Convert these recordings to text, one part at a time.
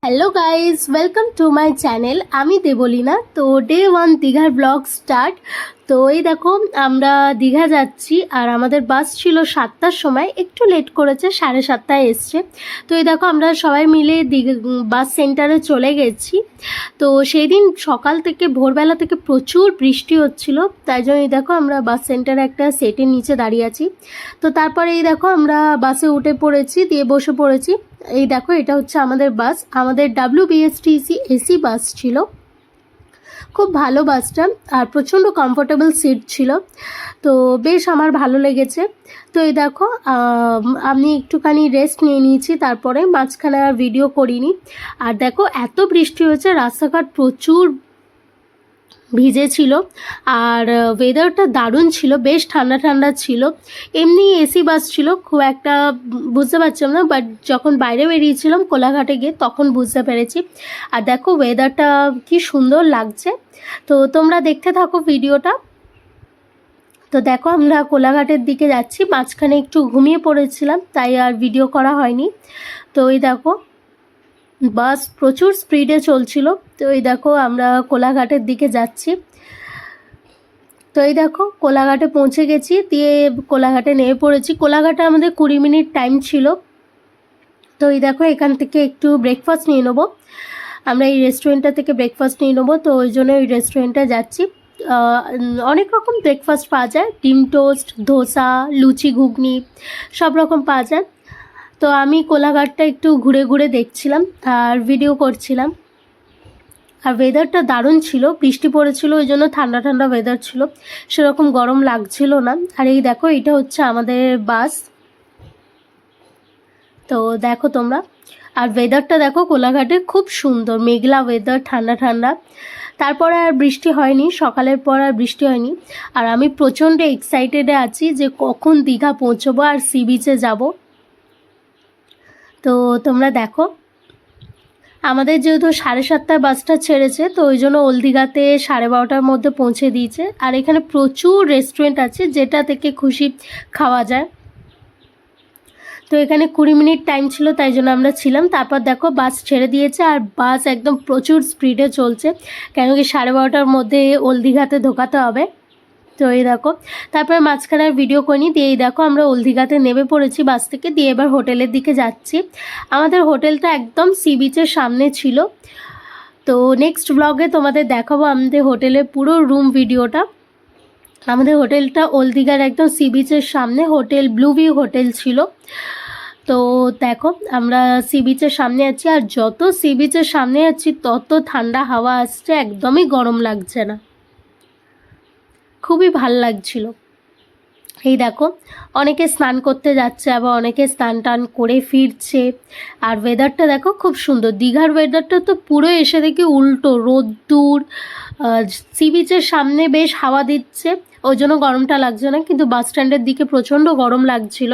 Hello guys, welcome to my channel. আমি দেবলীনা। তো day 1 দীঘার ব্লগ স্টার্ট। তো এই দেখো আমরা দীঘা যাচ্ছি, আর আমাদের বাস ছিল 7টার সময়, একটু লেট করেছে, 7:30টায় এসছে। তো এই দেখো আমরা সবাই মিলে বাস সেন্টারে চলে গেছি। তো সেই দিন সকাল থেকে ভোরবেলা থেকে প্রচুর বৃষ্টি হচ্ছিল, তাই জন্য এই দেখো আমরা বাস সেন্টারে একটা সেটের নিচে দাঁড়িয়ে আছি। তো তারপরে এই দেখো আমরা বাসে উঠে পড়েছি, দিয়ে বসে পড়েছি। এই দেখো এটা হচ্ছে আমাদের বাস, আমাদের WBSTC এসি বাস ছিল। খুব ভালো বাসটা, আর প্রচণ্ড কমফোর্টেবল সিট ছিল। তো বেশ আমার ভালো লেগেছে। তো এই দেখো আমি একটুখানি রেস্ট নিয়ে নিয়েছি, তারপরে মাঝখানে আর ভিডিও করিনি। আর দেখো এত বৃষ্টি হয়েছে, রাস্তাঘাট প্রচুর ভিজে ছিল, আর ওয়েদারটা দারুণ ছিল, বেশ ঠান্ডা ঠান্ডা ছিল। এমনি এসি বাস ছিল, খুব একটা বুঝতে পারছিলাম না, বাট যখন বাইরে বেরিয়েছিলাম কোলাঘাটে গিয়ে তখন বুঝতে পেরেছি। আর দেখো ওয়েদারটা কি সুন্দর লাগছে। তো তোমরা দেখতে থাকো ভিডিওটা। তো দেখো আমরা কোলাঘাটের দিকে যাচ্ছি, মাঝখানে একটু ঘুমিয়ে পড়েছিলাম, তাই আর ভিডিও করা হয়নি। তো এই দেখো বাস প্রচুর স্পিডে চলছিল। তো এই দেখো আমরা কোলাঘাটের দিকে যাচ্ছি। তো এই দেখো কোলাঘাটে পৌঁছে গেছি, দিয়ে কোলাঘাটে নেমে পড়েছি। কোলাঘাটে আমাদের 20 মিনিট টাইম ছিল। তো এই দেখো এখান থেকে একটু ব্রেকফাস্ট নিয়ে নেবো, আমরা এই রেস্টুরেন্টটা থেকে ব্রেকফাস্ট নিয়ে নেবো। তো ওই জন্য ওই রেস্টুরেন্টে যাচ্ছি। অনেক রকম ব্রেকফাস্ট পাওয়া যায়, ডিম টোস্ট, ধোসা, লুচি, ঘুগনি, সব রকম পাওয়া যায়। তো আমি কোলাঘাটটা একটু ঘুরে ঘুরে দেখছিলাম আর ভিডিও করছিলাম। আর ওয়েদারটা দারুণ ছিল, বৃষ্টি পড়েছিল, ওই জন্য ঠান্ডা ঠান্ডা ওয়েদার ছিল, সেরকম গরম লাগছিল না। আর এই দেখো এটা হচ্ছে আমাদের বাস। তো দেখো তোমরা, আর ওয়েদারটা দেখো কোলাঘাটে খুব সুন্দর, মেঘলা ওয়েদার, ঠান্ডা ঠান্ডা। তারপরে আর বৃষ্টি হয়নি, সকালের পর আর বৃষ্টি হয়নি। আর আমি প্রচণ্ড এক্সাইটেডে আছি যে কখন দীঘা পৌঁছবো আর সি বিচে যাব। তো তোমরা দেখো, আমাদের যেহেতু 7:30টায় বাসটা ছেড়েছে, তো ওই জন্য ওল্ড দীঘাতে 12:30টার মধ্যে পৌঁছে দিয়েছে। আর এখানে প্রচুর রেস্টুরেন্ট আছে, যেটা থেকে খুশি খাওয়া যায়। তো এখানে 20 মিনিট টাইম ছিল, তাই জন্য আমরা ছিলাম। তারপর দেখো বাস ছেড়ে দিয়েছে, আর বাস একদম প্রচুর স্পিডে চলছে, কেন কি 12:30টার মধ্যে ওল্ড দীঘাতে ঢোকাতে হবে। তো এই দেখো তারপরে মাঝখানে ভিডিও করিনি, দিয়ে এই দেখো আমরা ওল্ড দীঘাতে নেমে পড়েছি বাস থেকে, দিয়ে এবার হোটেলের দিকে যাচ্ছি। আমাদের হোটেলটা একদম সি বিচের সামনে ছিল। তো নেক্সট ব্লগে তোমাদের দেখাবো আমাদের হোটেলের পুরো রুম ভিডিওটা। আমাদের হোটেলটা ওল্ড দীঘার একদম সি বিচের সামনে, হোটেল ব্লু ভিউ হোটেল ছিল। তো দেখো আমরা সি বিচের সামনে আছি, আর যত সি বিচের সামনে আছি তত ঠান্ডা হাওয়া আসছে, একদমই গরম লাগছে না, খুবই ভাল লাগছিল। এই দেখো অনেকে স্নান করতে যাচ্ছে, আবার অনেকে স্নান টান করে ফিরছে। আর ওয়েদারটা দেখো খুব সুন্দর, দীঘার ওয়েদারটা তো পুরো এসে দেখি উল্টো, রোদ্দুর, সি বিচের সামনে বেশ হাওয়া দিচ্ছে, ওই জন্য গরমটা লাগছে না, কিন্তু বাস স্ট্যান্ডের দিকে প্রচণ্ড গরম লাগছিল।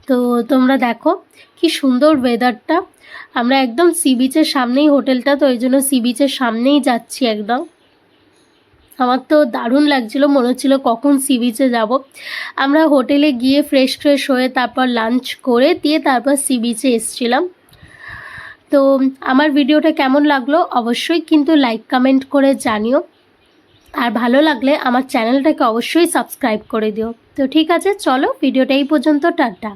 তো তোমরা দেখো কি সুন্দর ওয়েদারটা, আমরা একদম সি বিচের সামনেই হোটেলটা, তো ওই জন্য সি বিচের সামনেই যাচ্ছি একদম। আমার তো দারুণ লাগছিল, মনে হচ্ছিলো কখন সি বিচে যাব। আমরা হোটেলে গিয়ে ফ্রেশ হয়ে তারপর লাঞ্চ করে দিয়ে তারপর সি বিচে এসেছিলাম। তো আমার ভিডিওটা কেমন লাগলো অবশ্যই কিন্তু লাইক কমেন্ট করে জানিও, আর ভালো লাগলে আমার চ্যানেলটাকে অবশ্যই সাবস্ক্রাইব করে দিও। তো ঠিক আছে, চলো ভিডিওটা এই পর্যন্ত, টাটা।